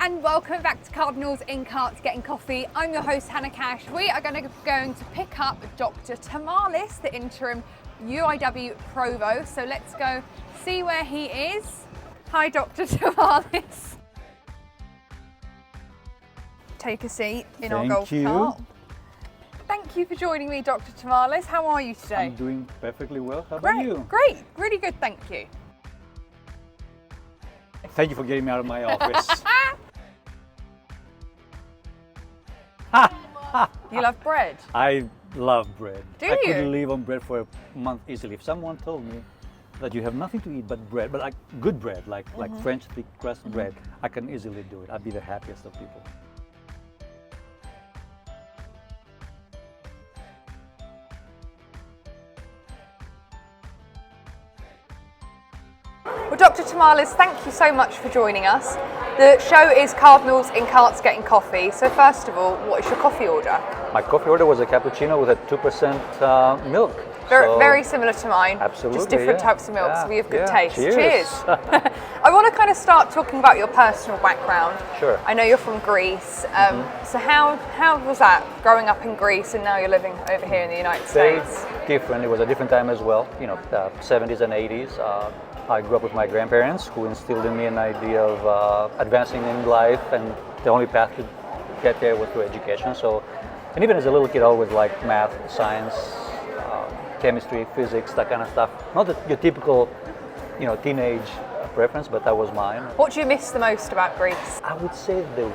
and welcome back to Cardinals in Carts Getting Coffee. I'm your host Hannah Cash. We are going to pick up Dr. Tamalis, the interim UIW Provost. So let's go see where he is. Hi Dr. Tamalis. Take a seat in our golf cart. Thank you for joining me, Dr. Tamalis. How are you today? I'm doing perfectly well. How about you? Great, really good, thank you. Thank you for getting me out of my office. You love bread? I love bread. Do I you? could live on bread for a month easily. If someone told me that you have nothing to eat but bread, but like good bread, like French thick crust bread, I can easily do it. I'd be the happiest of people. Well, Dr. Tamalis, thank you so much for joining us. The show is Cardinals in Carts Getting Coffee. So first of all, what is your coffee order? My coffee order was a cappuccino with a 2% milk. Very similar to mine. Absolutely, just different yeah. types of milks. Yeah, We have good yeah. taste. Cheers. I want to kind of start talking about your personal background. Sure. I know you're from Greece. So how was that growing up in Greece and now you're living over here in the United States? Very different. It was a different time as well. You know, 70s and 80s. I grew up with my grandparents who instilled in me an idea of advancing in life, and the only path to get there was through education. So, and even as a little kid, I always liked math, science, chemistry, physics, that kind of stuff. Not your typical, teenage preference, but that was mine. What do you miss the most about Greece? I would say the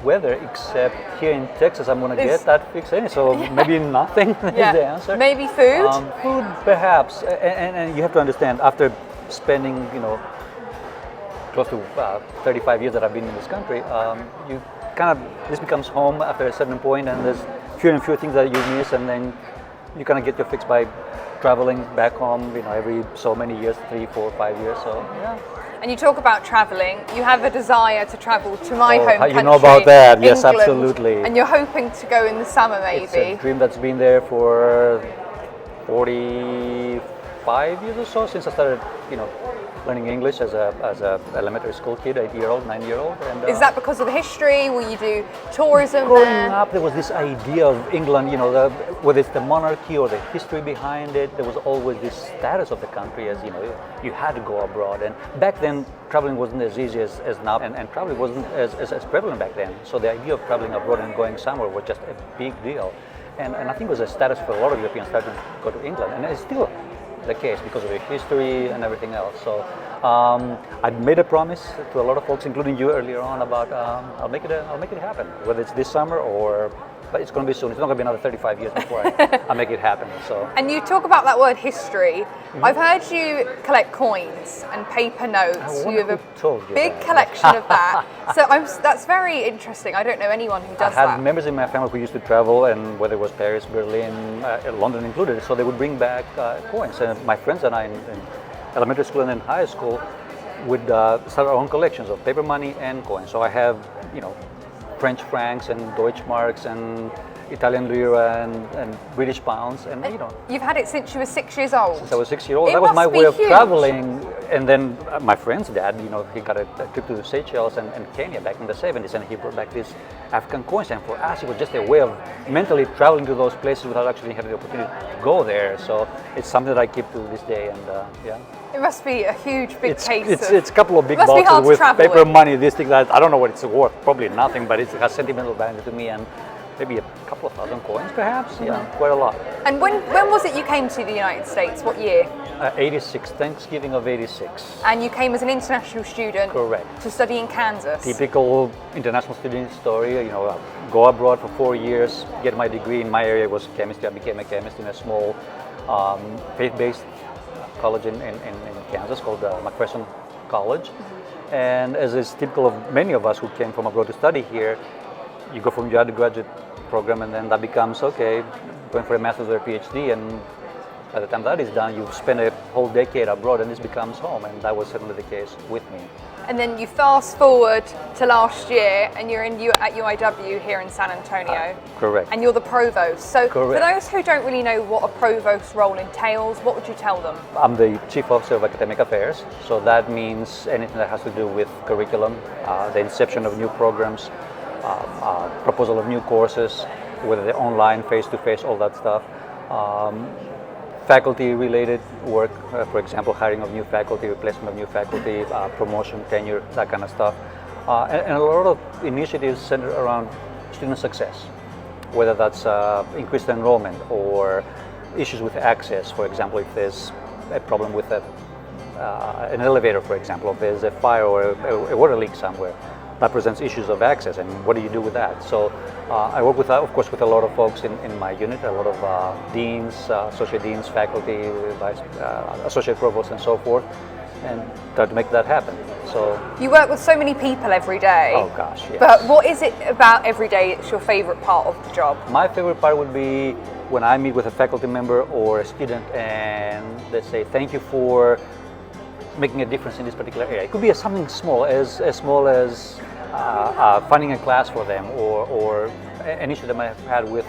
weather, except here in Texas, I'm going to get that fixed anyway, so maybe nothing is the answer. Maybe food? Food, perhaps. And you have to understand, after spending, close to 35 years that I've been in this country, you this becomes home after a certain point, and there's fewer and fewer things that you miss, and then you kind of get your fix by traveling back home, every so many years, 3, 4, 5 years, so yeah. And you talk about travelling. You have a desire to travel to my home country. You know about that? Yes, England, absolutely. And you're hoping to go in the summer, maybe. It's a dream that's been there for 45 years or so, since I started, learning English as a elementary school kid, 8-year-old, 9-year-old. And is that because of the history? Will you do tourism growing there? up, there was this idea of England, whether it's the monarchy or the history behind it, there was always this status of the country as, you had to go abroad. And back then, traveling wasn't as easy as now, and traveling wasn't as prevalent back then. So the idea of traveling abroad and going somewhere was just a big deal. And I think it was a status for a lot of Europeans starting to go to England, and it's still the case because of the history and everything else. So I made a promise to a lot of folks, including you earlier on, about I'll make it happen, whether it's this summer but it's going to be soon. It's not going to be another 35 years before I make it happen. So. And you talk about that word history. I've heard you collect coins and paper notes. You have a big collection of that. So that's very interesting. I don't know anyone who does that. I had members in my family who used to travel, and whether it was Paris, Berlin, London included, so they would bring back coins. And my friends and I in elementary school and in high school would start our own collections of paper money and coins. So I have, French francs and Deutschmarks and Italian lira and British pounds, and You've had it since you were 6 years old. Since I was 6 years old, It that was my must be way of huge. traveling. And then my friend's dad, he got a trip to the Seychelles and Kenya back in the 70s, and he brought back these African coins. And for us, it was just a way of mentally traveling to those places without actually having the opportunity to go there. So it's something that I keep to this day, and yeah. It must be a huge, big case. It's a couple of big must be hard boxes to with travel paper with. money. These things that I don't know what it's worth. Probably nothing, but it has sentimental value to me, and maybe a couple of thousand coins, perhaps. Yeah, quite a lot. And when was it you came to the United States? What year? 86, Thanksgiving of 86. And you came as an international student. Correct. To study in Kansas. Typical international student story. Go abroad for 4 years, get my degree. In my area was chemistry. I became a chemist in a small faith-based college in Kansas called McPherson College. And as is typical of many of us who came from abroad to study here, you go from your undergraduate program, and then that becomes, okay, going for a master's or a PhD, and By the time that is done, you've spent a whole decade abroad and this becomes home, and that was certainly the case with me. And then you fast forward to last year and you're at UIW here in San Antonio. Correct. And you're the provost. So Correct. for those who don't really know what a provost role entails, what would you tell them? I'm the Chief Officer of Academic Affairs, so that means anything that has to do with curriculum, the inception of new programs, proposal of new courses, whether they're online, face-to-face, all that stuff. Faculty-related work, for example, hiring of new faculty, replacement of new faculty, promotion, tenure, that kind of stuff. And a lot of initiatives centered around student success, whether that's increased enrollment or issues with access. For example, if there's a problem with an elevator, for example, if there's a fire or a water leak somewhere, that presents issues of access, and what do you do with that? So I work with, of course, with a lot of folks in my unit, a lot of deans, associate deans, faculty, associate provosts, and so forth, and try to make that happen. So you work with so many people every day. Oh gosh, yes. But what is it about every day that's your favorite part of the job? My favorite part would be when I meet with a faculty member or a student and they say, thank you for making a difference in this particular area. It could be something small, as small as finding a class for them, or an issue they might have had with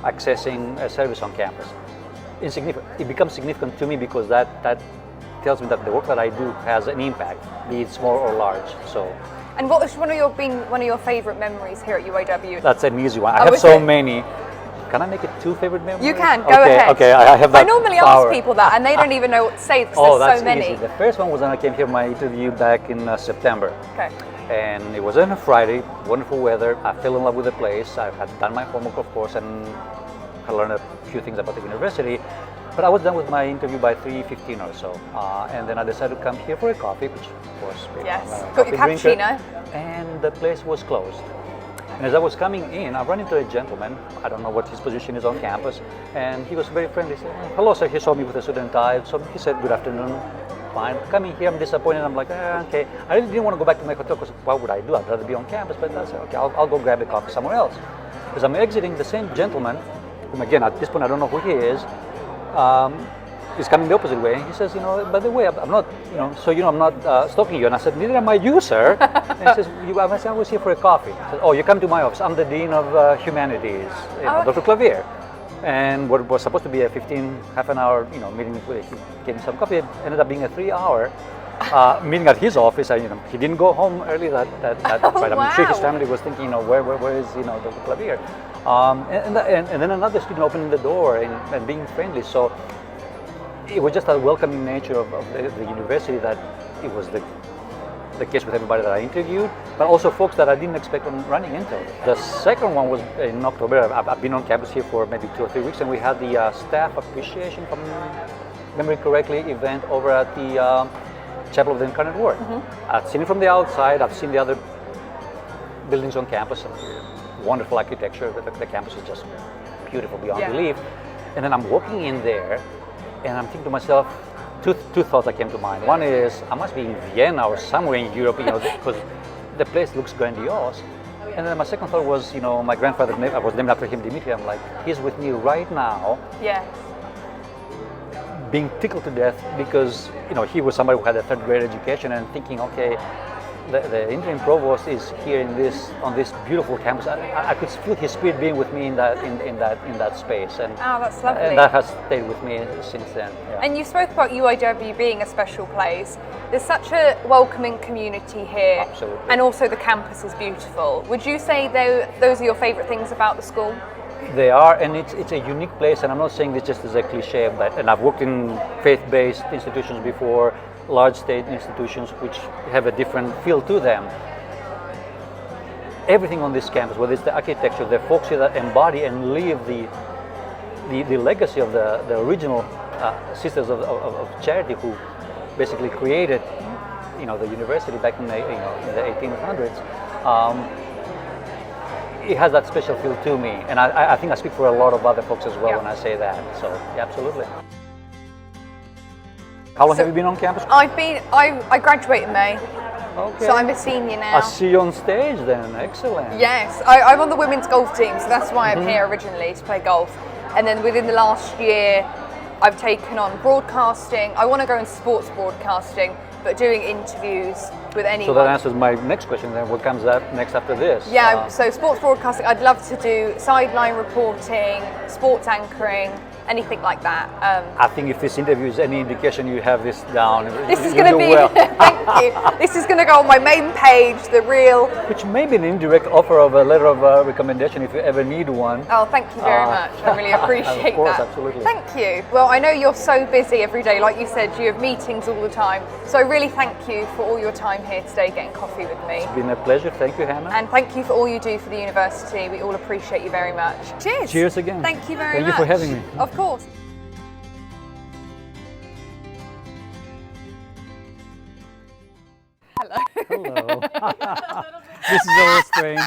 accessing a service on campus. Insignificant. It becomes significant to me because that tells me that the work that I do has an impact, be it small or large. So. And what was one of your favorite memories here at UIW? That's an easy one. I have so many. Can I make it two favorite memories? You can, go ahead. Okay, I have that I normally power. ask people that and they don't even know what to say because there's so many. Easy. The first one was when I came here for my interview back in September. Okay. And it was on a Friday, wonderful weather. I fell in love with the place. I had done my homework, of course, and I learned a few things about the university. But I was done with my interview by 3:15 or so. And then I decided to come here for a coffee, which of course, yes, got your cappuccino. And the place was closed. And as I was coming in, I ran into a gentleman. I don't know what his position is on campus. And he was very friendly. He said, hello, sir. He saw me with a suit and tie. So he said, good afternoon. Fine. Coming here, I'm disappointed. I'm like, okay. I really didn't want to go back to my hotel because what would I do? I'd rather be on campus. But I said, okay, I'll go grab a coffee somewhere else. As I'm exiting, the same gentleman, whom again, at this point, I don't know who he is coming the opposite way. He says, by the way, I'm not, I'm not stalking you. And I said, neither am I you, sir. And he says, I was here for a coffee. I said, oh, you come to my office. I'm the Dean of Humanities, Dr. Clavier. And what was supposed to be a half an hour, meeting with him, getting some coffee, ended up being a 3-hour meeting at his office. He didn't go home early that night. I'm sure his family was thinking, where is, Dr. Clavier? And then another student opening the door and being friendly. So it was just a welcoming nature of the university that it was the case with everybody that I interviewed, but also folks that I didn't expect on running into. The second one was in October. I've been on campus here for maybe 2 or 3 weeks, and we had the staff appreciation, if I'm remembering correctly, event over at the Chapel of the Incarnate Word. Mm-hmm. I've seen it from the outside. I've seen the other buildings on campus. Wonderful architecture. The campus is just beautiful beyond belief. And then I'm walking in there, and I'm thinking to myself, two thoughts that came to mind. One is, I must be in Vienna or somewhere in Europe, because the place looks grandiose. And then my second thought was, my grandfather, I was named after him, Dimitri. I'm like, he's with me right now. Yeah. Being tickled to death because, he was somebody who had a third grade education and thinking, okay, the interim provost is here on this beautiful campus. I could feel his spirit being with me in that space, and that's lovely. And that has stayed with me since then. Yeah. And you spoke about UIW being a special place. There's such a welcoming community here. Absolutely. And also the campus is beautiful. Would you say those are your favourite things about the school? They are, and it's a unique place. And I'm not saying this just as a cliche, and I've worked in faith-based institutions before. Large state institutions which have a different feel to them. Everything on this campus, whether it's the architecture, the folks here that embody and live the legacy of the original Sisters of Charity who basically created the university back in the 1800s. It has that special feel to me, and I think I speak for a lot of other folks as well when I say that. So yeah, absolutely. How long have you been on campus? I graduated in May. Okay. So I'm a senior now. I see you on stage then, excellent. Yes, I'm on the women's golf team, so that's why I'm here originally, to play golf. And then within the last year, I've taken on broadcasting. I want to go into sports broadcasting, but doing interviews with anyone. So that answers my next question then. What comes up next after this? Yeah, so sports broadcasting, I'd love to do sideline reporting, sports anchoring, anything like that. I think if this interview is any indication, you have this down. This is You going to do be, well. thank you. This is going to go on my main page, the real. Which may be an indirect offer of a letter of recommendation if you ever need one. Oh, thank you very much. I really appreciate Of course, that. absolutely. Thank you. Well, I know you're so busy every day. Like you said, you have meetings all the time. So I really thank you for all your time here today getting coffee with me. It's been a pleasure. Thank you, Hannah. And thank you for all you do for the university. We all appreciate you very much. Cheers. Cheers again. Thank you very much. Thank you for having me. Of course. Hello. Hello. This is always strange.